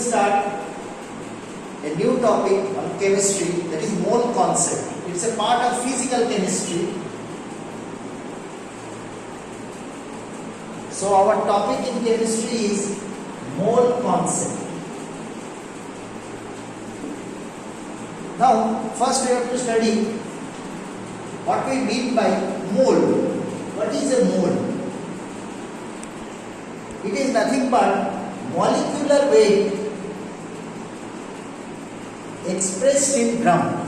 start a new topic on chemistry, that is mole concept. It's a part of physical chemistry. So our topic in chemistry is mole concept. Now first we have to study what we mean by mole. What is a mole? It is nothing but molecular weight expressed in gram.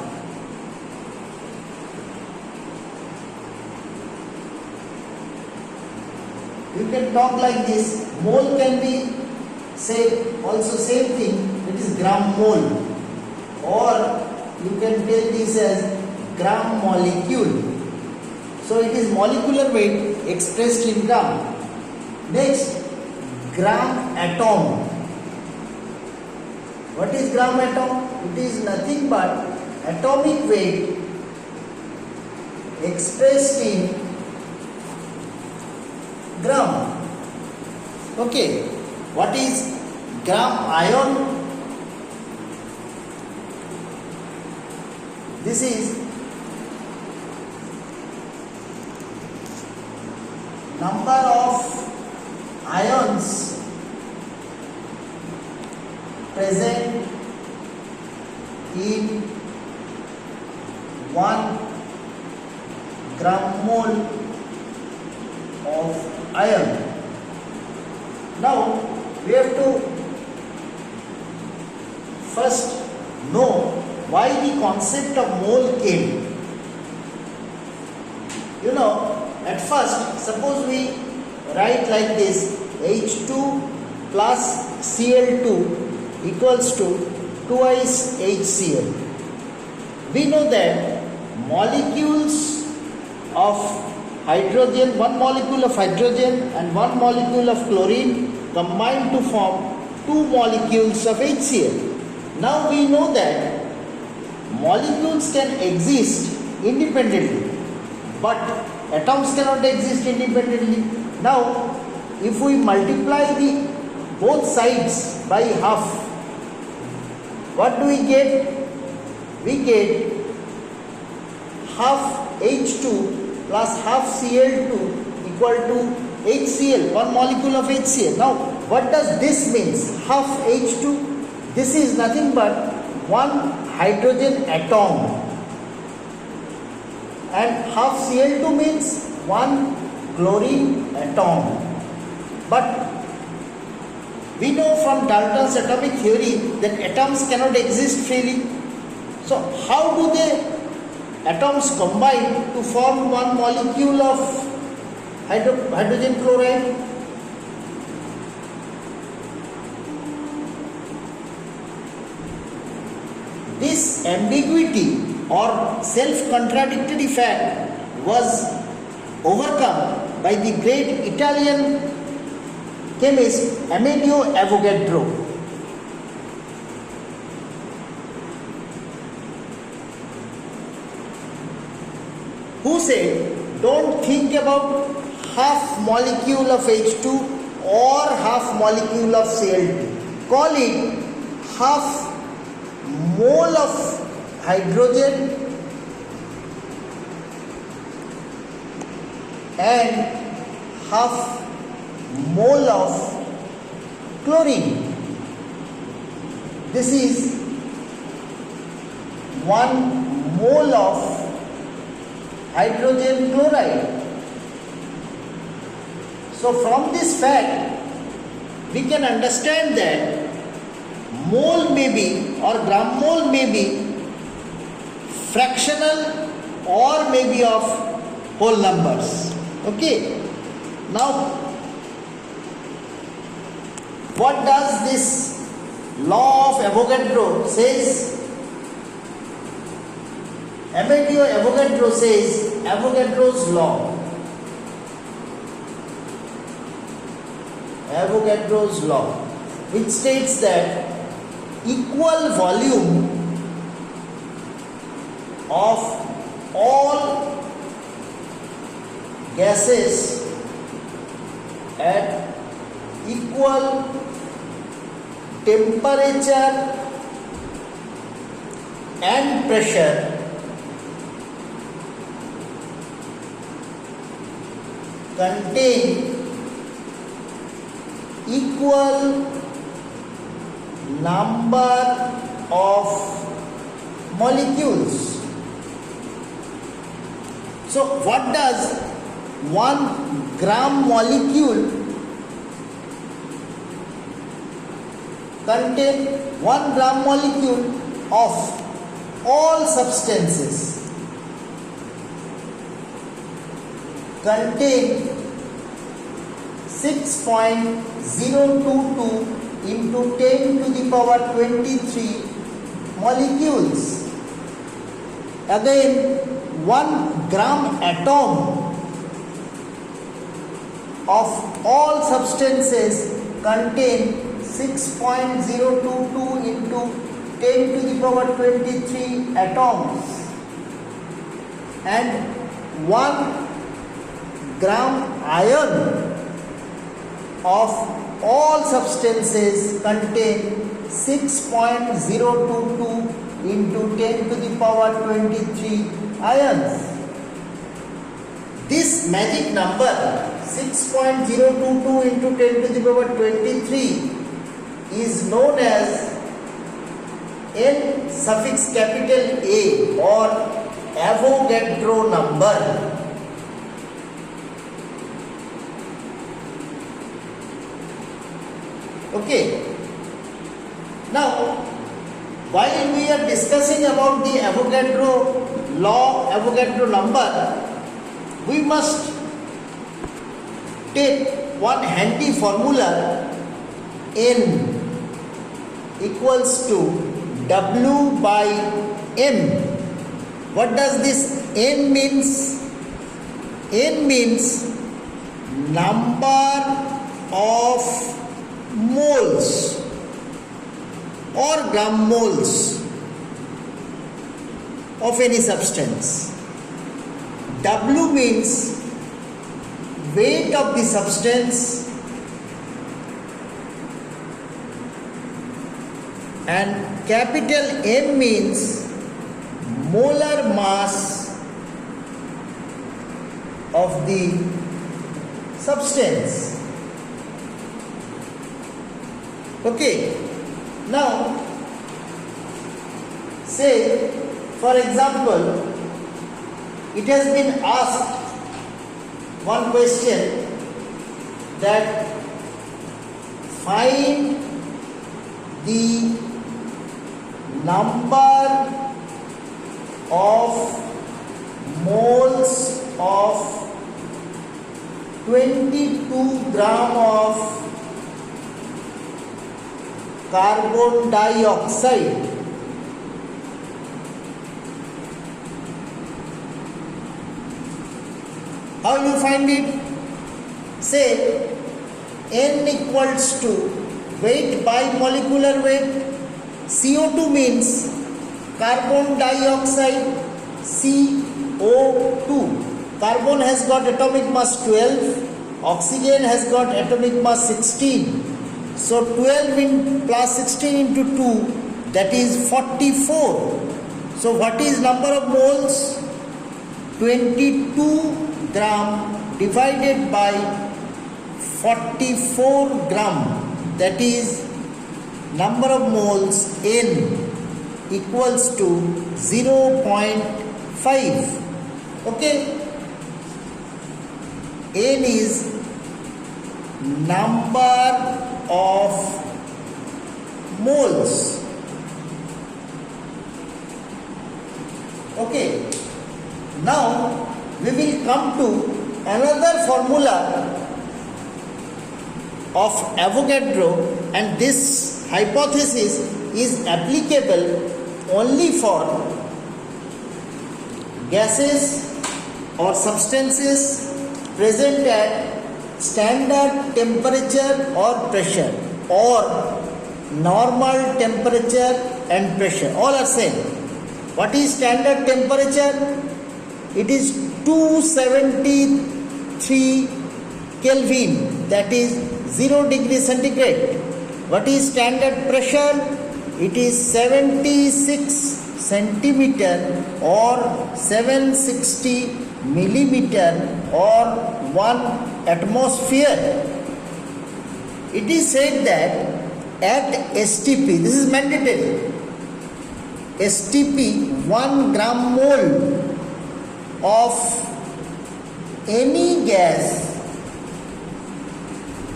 You can talk like this. Mole can be also same thing, it is gram mole, or you can tell this as gram molecule. So it is molecular weight expressed in gram. Next, gram atom. What is gram atom? It is nothing but atomic weight expressed in gram. Okay. What is gram ion? This is number of ions present in 1 gram mole of iron. Now we have to first know why the concept of mole came. You know, at first, suppose we write like this: H2 plus Cl2 equals to twice HCl. We know that molecules of hydrogen, one molecule of hydrogen and one molecule of chlorine combine to form two molecules of HCl. Now we know that molecules can exist independently, but atoms cannot exist independently. Now, if we multiply the both sides by half, what do we get? We get half H2 plus half Cl2 equal to HCl, one molecule of HCl. Now, what does this mean? Half H2, this is nothing but one hydrogen atom, and half Cl2 means one chlorine atom. But we know from Dalton's atomic theory that atoms cannot exist freely. So how do the atoms combine to form one molecule of hydrogen chloride? This ambiguity or self-contradictory fact was overcome by the great Italian chemist Amedeo Avogadro, who said, don't think about half molecule of H2 or half molecule of Cl2. Call it half mole of hydrogen and half mole of chlorine. This is 1 mole of hydrogen chloride. So from this fact, we can understand that mole may be or gram mole may be fractional or may be of whole numbers. Okay. Now, what does this law of Avogadro says? Amedeo Avogadro says Avogadro's law. Avogadro's law, which states that equal volume of all gases at equal temperature and pressure contain equal number of molecules. So what does 1 gram molecule contain? 1 gram molecule of all substances contain 6.022 into 10 to the power 23 molecules. Again, 1 gram atom of all substances contain 6.022 into 10 to the power 23 atoms, and 1 gram iron of all substances contain 6.022 into 10 to the power 23 ions. This magic number 6.022 into 10 to the power 23 is known as N suffix capital A or Avogadro number. Okay. Now, while we are discussing about the Avogadro law, Avogadro number, we must take one handy formula. N equals to W by M. What does this N means? N means number of moles or gram moles of any substance. W means weight of the substance, and capital M means molar mass of the substance. Okay. Now, say for example, it has been asked one question that find the number of moles of 22 gram of carbon dioxide. How you find it? Say N equals to weight by molecular weight. CO2 means carbon dioxide, CO2. Carbon has got atomic mass 12, oxygen has got atomic mass 16. So 12 plus 16 into 2, that is 44. So what is number of moles? 22 gram divided by 44 gram, that is number of moles N equals to 0.5. Okay, N is number of moles. Okay, now we will come to another formula of Avogadro, and this hypothesis is applicable only for gases or substances present at standard temperature or pressure, or normal temperature and pressure, all are same. What is standard temperature? It is 273 Kelvin, that is 0 degree centigrade. What is standard pressure? It is 76 centimeter or 760 millimeter or 1 atmosphere. It is said that at STP, this is mandatory, STP 1 gram mole of any gas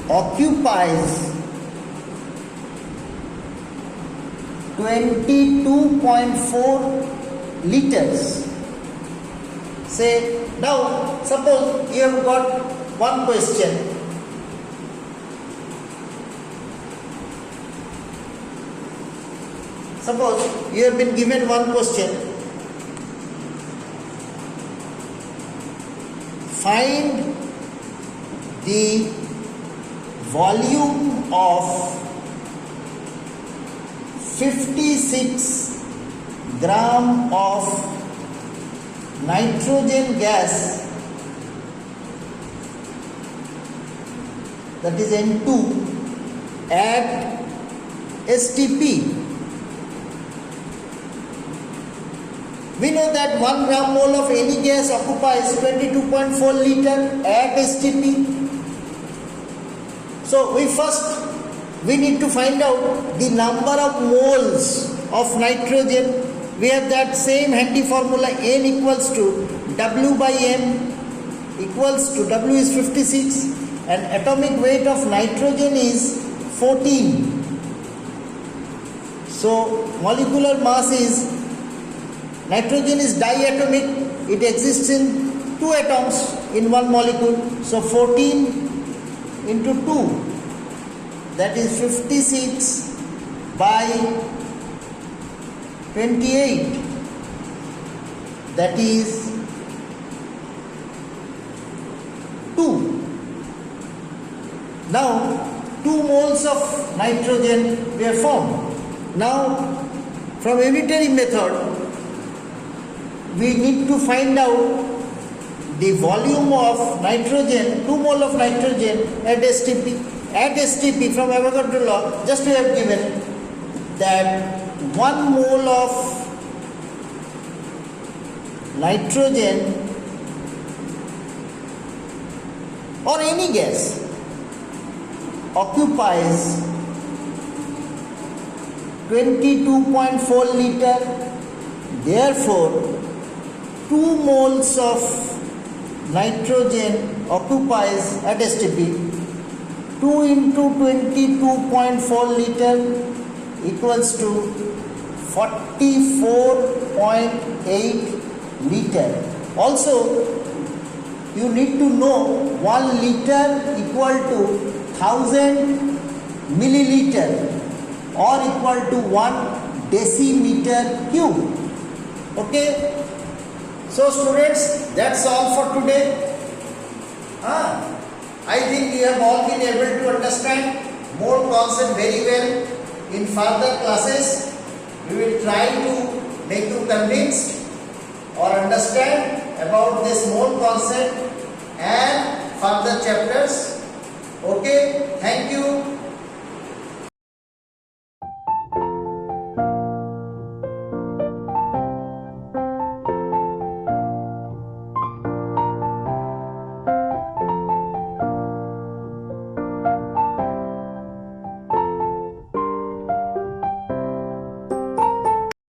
occupies 22.4 liters. Say, now suppose you have got one question. Suppose you have been given one question. Find the volume of 56 gram of nitrogen gas, that is N2, at STP. We know that 1 gram mole of any gas occupies 22.4 liter at STP. So we need to find out the number of moles of nitrogen. We have that same handy formula, N equals to W by M equals to W is 56 and atomic weight of nitrogen is 14. So molecular mass is, nitrogen is diatomic, it exists in 2 atoms in one molecule. So 14 into 2, that is 56 by 28, that is 2. Now 2 moles of nitrogen were formed. Now from unitary method we need to find out the volume of nitrogen, 2 mole of nitrogen at STP. At STP, from Avogadro law, just we have given that 1 mole of nitrogen or any gas occupies 22.4 liter. Therefore, 2 moles of nitrogen occupies at STP 2 into 22.4 liter equals to 44.8 liter. Also, you need to know 1 liter equal to 1000 milliliter or equal to 1 decimeter cube. Okay? So students, that's all for today. I think you have all been able to understand mole concept very well. In further classes, we will try to make you convinced or understand about this mole concept and further chapters. Okay, thank you.